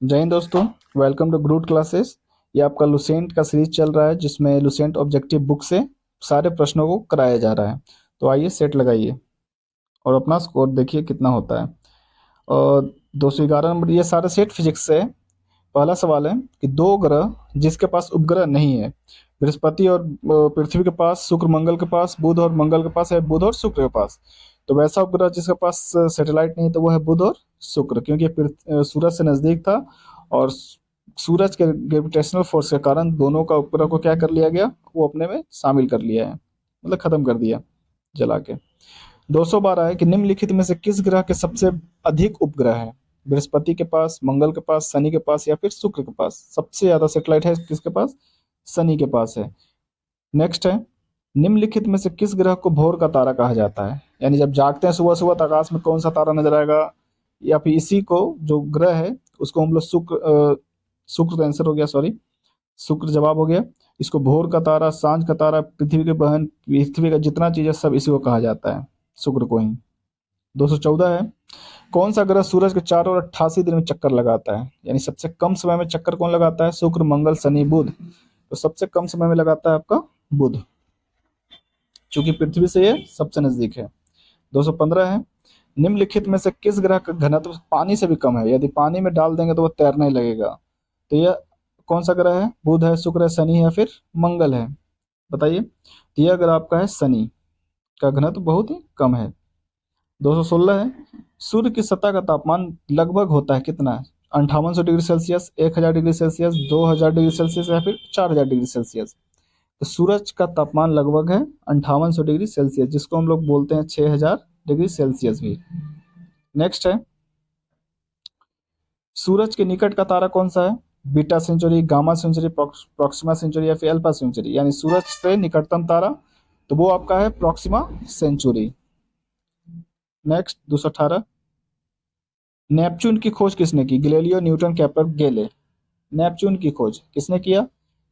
जय हिंद दोस्तों। Welcome to Groot classes. ये आपका लुसेंट का सीरीज चल रहा है जिसमें लुसेंट ऑब्जेक्टिव बुक से सारे प्रश्नों को कराया जा रहा है। तो आइए सेट लगाइए और अपना स्कोर देखिए कितना होता है। और 211 नंबर ये सारे सेट फिजिक्स से है। पहला सवाल है कि दो ग्रह जिसके पास उपग्रह नहीं है, बृहस्पति और पृथ्वी के पास, शुक्र मंगल के पास, बुध और मंगल के पास है, बुध और शुक्र के पास। तो वैसा उपग्रह जिसके पास सैटेलाइट नहीं तो वो है बुध और शुक्र, क्योंकि सूरज से नजदीक था और सूरज के ग्रेविटेशनल फोर्स के कारण दोनों का उपग्रह को क्या कर लिया गया, वो अपने में शामिल कर लिया है, मतलब खत्म कर दिया जला के। 212 है कि निम्नलिखित में से किस ग्रह के सबसे अधिक उपग्रह है? बृहस्पति के पास, मंगल के पास, शनि के पास या फिर शुक्र के पास? सबसे ज्यादा सैटेलाइट है किसके पास? शनि के पास है। नेक्स्ट है, निम्नलिखित में से किस ग्रह को भोर का तारा कहा जाता है? यानी जब जागते हैं सुबह सुबह तो आकाश में कौन सा तारा नजर आएगा? या फिर इसी को जो ग्रह है उसको हम लोग शुक्र तो आंसर हो गया, सॉरी, शुक्र जवाब हो गया। इसको भोर का तारा, सांझ का तारा, पृथ्वी के बहन, पृथ्वी का जितना चीज है सब इसी को कहा जाता है, शुक्र को ही। 214 है, कौन सा ग्रह सूरज के चारों ओर 88 दिन में चक्कर लगाता है? यानी सबसे कम समय में चक्कर कौन लगाता है? शुक्र, मंगल, शनि, बुध। तो सबसे कम समय में लगाता है आपका बुध, चूंकि पृथ्वी से ये सबसे नजदीक है। 215 है, निम्नलिखित में से किस ग्रह का घनत्व पानी से भी कम है? यदि पानी में डाल देंगे तो वो तैरने लगेगा। तो यह कौन सा ग्रह है? बुध है, शुक्र है, शनि है या फिर मंगल है? बताइए। तो यह ग्रह आपका है शनि, का घनत्व बहुत ही कम है। 216 है, सूर्य की सतह का तापमान लगभग होता है कितना? 5800 degree Celsius, 1000 degree Celsius, 2000 degree Celsius या फिर 4000 डिग्री सेल्सियस? तो सूरज का तापमान लगभग है 5800 डिग्री सेल्सियस, जिसको हम लोग बोलते हैं 6000 डिग्री सेल्सियस भी। नेक्स्ट है, सूरज के निकट का तारा कौन सा है? Beta Centauri, Gamma Centauri, Proxima Centauri या फिर अल्फा सेंचुरी? यानी सूरज से निकटतम तारा तो वो आपका है प्रॉक्सिमा सेंचुरी। नेक्स्ट 218, नेपच्यून की खोज किसने की? गैलीलियो, न्यूटन, केपलर, गेले? नेपच्यून की खोज किसने किया?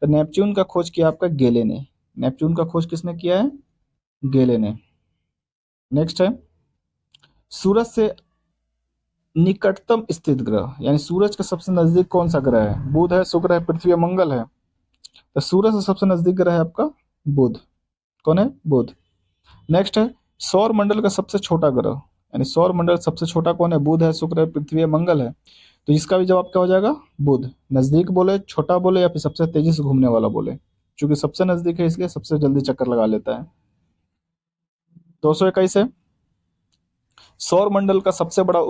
तो नेपच्यून का खोज किया आपका गेले ने। नेपच्यून का खोज किसने किया है? गेले ने। नेक्स्ट है, सूरज से निकटतम स्थित ग्रह, यानी सूरज के सबसे नजदीक कौन सा ग्रह है? बुध है, शुक्र है, पृथ्वी है, मंगल है? तो सूरज से सबसे नजदीक ग्रह है आपका बुध। कौन है? बुध। नेक्स्ट है, सौर मंडल का सबसे छोटा ग्रह, यानी सौर मंडल सबसे छोटा कौन है? बुध है, शुक्र है, पृथ्वी है, मंगल है? तो इसका भी जवाब क्या हो जाएगा? बुध। नजदीक बोले, छोटा बोले या फिर सबसे तेजी से घूमने वाला बोले? क्योंकि सबसे नजदीक है इसलिए सबसे जल्दी चक्कर लगा लेता है। 221 है, सौर मंडल का सबसे बड़ा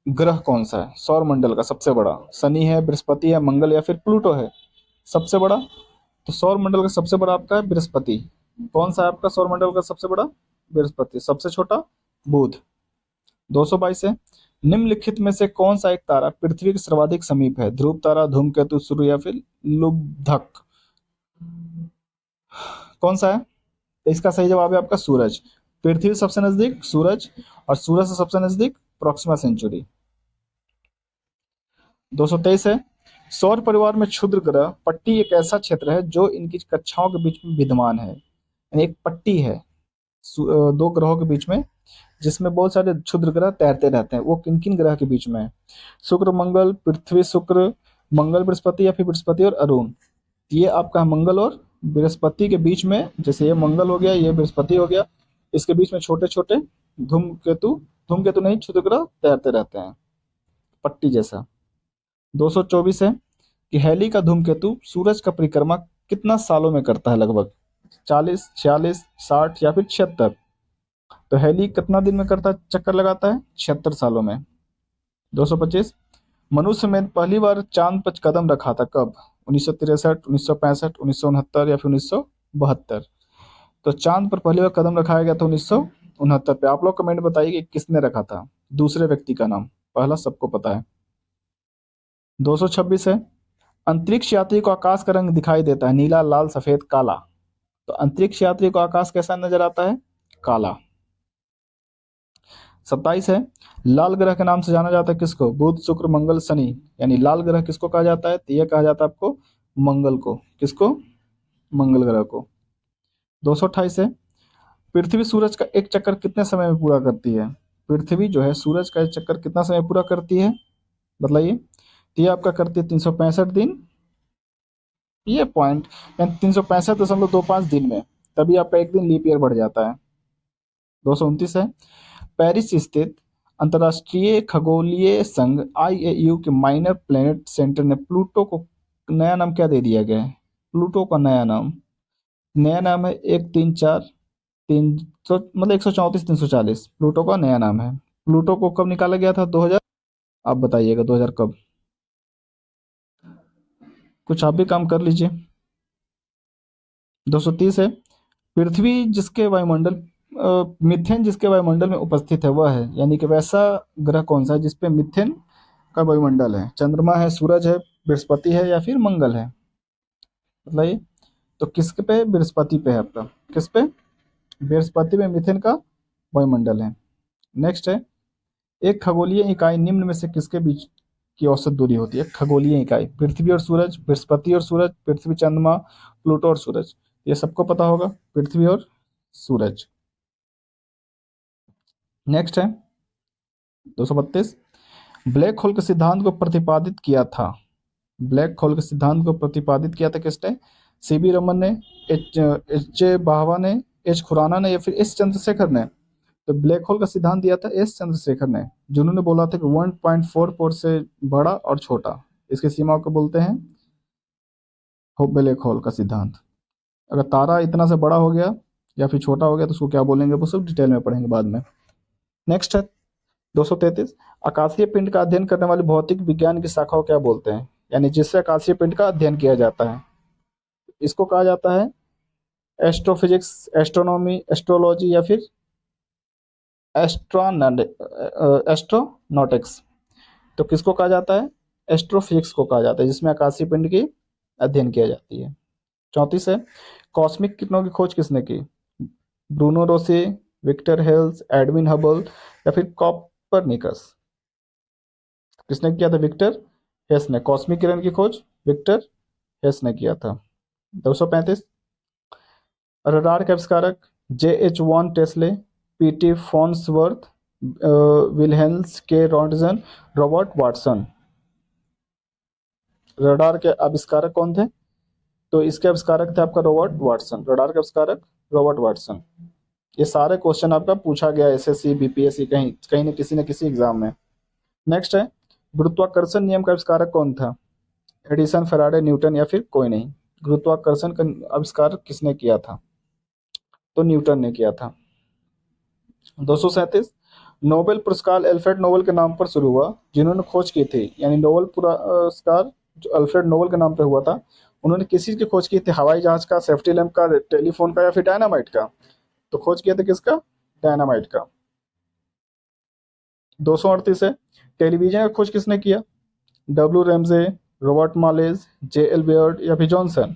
ग्रह कौन सा है? सौर मंडल का सबसे बड़ा शनि है, बृहस्पति है, मंगल या फिर प्लूटो है? सबसे बड़ा, तो सौर मंडल का सबसे बड़ा आपका है बृहस्पति। कौन सा है आपका सौर मंडल का सबसे बड़ा? बृहस्पति। सबसे छोटा बुध। 222 है, निम्नलिखित में से कौन सा एक तारा पृथ्वी के सर्वाधिक समीप है? ध्रुव तारा, धूमकेतु, सूर्य या फिर लुब्धक? कौन सा है? तो इसका सही जवाब है आपका सूरज। पृथ्वी से सबसे नजदीक सूरज, और सूरज से सबसे नजदीक प्रॉक्सिमा सेंचुरी। 223 है, सौर परिवार में क्षुद्र ग्रह पट्टी एक ऐसा क्षेत्र है जो इनकी कक्षाओं के बीच में विद्यमान है। यानी एक पट्टी है दो ग्रहों के बीच में, जिसमें बहुत सारे क्षुद्र ग्रह तैरते रहते हैं। वो किन किन ग्रह के बीच में है? शुक्र मंगल, पृथ्वी शुक्र, मंगल बृहस्पति या फिर बृहस्पति और अरुण? ये आपका मंगल और बृहस्पति के बीच में, जैसे ये मंगल हो गया, ये बृहस्पति हो गया, इसके बीच में छोटे छोटे धूमकेतु, धूमकेतु नहीं, क्षुद्र ग्रह तैरते रहते हैं पट्टी जैसा। 224 है कि हैली का धूमकेतु सूरज का परिक्रमा कितना सालों में करता है? लगभग 40, 46, 60 या फिर 76? तो हैली कितना दिन में करता है, चक्कर लगाता है? 76 सालों में। 225, मनुष्य में पहली बार चांद पर कदम रखा था कब? 1963, 1965, 1969 या फिर 1972? तो चांद पर पहली बार कदम रखाया गया था 1969 पे। आप लोग कमेंट बताइए कि किसने रखा था, दूसरे व्यक्ति का नाम, पहला सबको पता है। 226 है, अंतरिक्ष यात्री को आकाश का रंग दिखाई देता है नीला, लाल, सफेद, काला? तो अंतरिक्ष यात्री को आकाश कैसा नजर आता है? काला। 27 है, लाल ग्रह के नाम से जाना जाता है किसको? बुध, शुक्र, मंगल, शनि? यानी लाल ग्रह किसको कहा जाता है? तो यह कहा जाता है आपको मंगल को। किसको? मंगल ग्रह को। 228 है, पृथ्वी सूरज का एक चक्कर कितने समय में पूरा करती है? पृथ्वी जो है सूरज का एक चक्कर कितना समय पूरा करती है? बताइए। तो ये आपका करती है 365 दिन, ये पॉइंट, यानी 365.25 दिन में, तभी आपका एक दिन लीप ईयर बढ़ जाता है। 229 है, पेरिस स्थित अंतर्राष्ट्रीय खगोलीय संघ IAU के माइनर प्लेनेट सेंटर ने प्लूटो को नया नाम क्या दे दिया गया है? प्लूटो का नया नाम है 134 300, मतलब 134 340, प्लूटो का नया नाम है। प्लूटो को कब निकाला गया था? 2000, आप बताइएगा 2000 कब? कुछ आप भी काम कर लीजिए। 230 है, पृथ्वी जिसके वायुमंडल मीथेन जिसके वायुमंडल में उपस्थित है वह है, यानी कि वैसा ग्रह कौन सा है जिसपे मीथेन का वायुमंडल है? चंद्रमा है, सूरज है, बृहस्पति है या फिर मंगल है? बताइए। तो किस पे? बृहस्पति पे है आपका। किस पे? बृहस्पति में मीथेन का वायुमंडल है। नेक्स्ट है, एक खगोलीय इकाई निम्न में से किसके बीच की औसत दूरी होती है? खगोलीय इकाई, पृथ्वी और सूरज, बृहस्पति और सूरज, पृथ्वी चंद्रमा, प्लूटो और सूरज। ये सबको पता होगा, पृथ्वी और सूरज। नेक्स्ट है 232, ब्लैक होल के सिद्धांत को प्रतिपादित किया था। ब्लैक होल के सिद्धांत को प्रतिपादित किया था किसने? CB रमन ने, H. J. भाभा ने, H. खुराना ने या फिर S. चंद्रशेखर ने? तो ब्लैक होल का सिद्धांत दिया था S. चंद्रशेखर ने, जिन्होंने बोला था कि 1.44 से बड़ा और छोटा, इसकी सीमा को बोलते हैं ब्लैक होल का सिद्धांत। अगर तारा इतना से बड़ा हो गया या फिर छोटा हो गया तो उसको क्या बोलेंगे, वो सब डिटेल में पढ़ेंगे बाद में। नेक्स्ट है 233, आकाशीय पिंड का अध्ययन करने वाली भौतिक विज्ञान की शाखा को क्या बोलते हैं? यानी जिससे आकाशीय पिंड का अध्ययन किया जाता है, इसको कहा जाता है एस्ट्रोफिजिक्स, एस्ट्रोनॉमी, एस्ट्रोलॉजी या फिर एस्ट्रोनॉटिक्स। तो किसको कहा जाता है? एस्ट्रोफिजिक्स को कहा जाता है, जिसमें आकाशीय पिंड की अध्ययन किया जाती है। 34 है, कॉस्मिक किरणों की खोज किसने की? ब्रूनो रोसे, विक्टर हेल्स, एडविन हबल या फिर कॉपरनिकस? किसने किया था? विक्टर हेस ने। कॉस्मिक किरण की खोज विक्टर हेस ने किया था। 235, रडार के आविष्कारक J.H. Von टेस्ले, P.T. फॉन्सवर्थ, विलहेम्स के रॉन्टजन, रॉबर्ट वाटसन। रडार के आविष्कारक कौन थे? तो इसके आविष्कारक थे आपका रॉबर्ट वाटसन। रडार के आविष्कारक रॉबर्ट वाटसन। ये सारे क्वेश्चन आपका पूछा गया SSC BPSC कहीं कहीं न किसी एग्जाम में। नेक्स्ट है, गुरुत्वाकर्षण नियम का आविष्कारक कौन था? एडिसन, फैराडे, न्यूटन या फिर कोई नहीं? गुरुत्वाकर्षण का आविष्कार किसने किया था? तो न्यूटन ने किया था। 237, नोबेल पुरस्कार अल्फ्रेड नोबेल के नाम पर शुरू हुआ, जिन्होंने खोज की थी, यानी नोबेल पुरस्कार जो अल्फ्रेड नोबेल के नाम पर हुआ था, उन्होंने किस चीज की खोज की थी? हवाई जहाज का, सेफ्टी लैंप का, टेलीफोन का या फिर डायनामाइट का? तो खोज किया था किसका? डायनामाइट का। 238 है, टेलीविजन का खोज किसने किया? W. रैमजे, रॉबर्ट मालेज, J.L. बेयर्ड या फिर जॉनसन?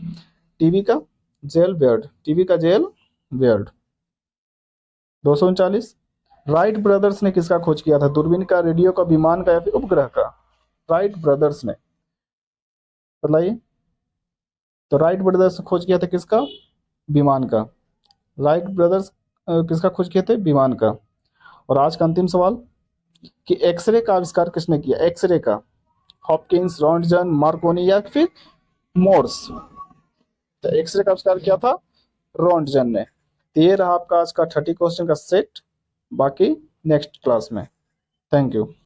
टीवी का J.L. बेयर्ड, टीवी का J.L. बेयर्ड। 239, राइट ब्रदर्स ने किसका खोज किया था? दूरबीन का, रेडियो का, विमान का या फिर उपग्रह का? राइट ब्रदर्स ने, बताइए। तो राइट ब्रदर्स ने खोज किया था किसका? विमान का। राइट ब्रदर्स किसका खोज किए थे? विमान का। और आज का अंतिम सवाल कि एक्सरे का आविष्कार किसने किया? एक्सरे का, हॉपकिंस, रॉन्टजन, मार्कोनी या फिर मोर्स? तो एक्सरे का आविष्कार किया था रॉन्टजन ने। तो ये रहा आपका आज का 30 क्वेश्चन का सेट, बाकी नेक्स्ट क्लास में। Thank you.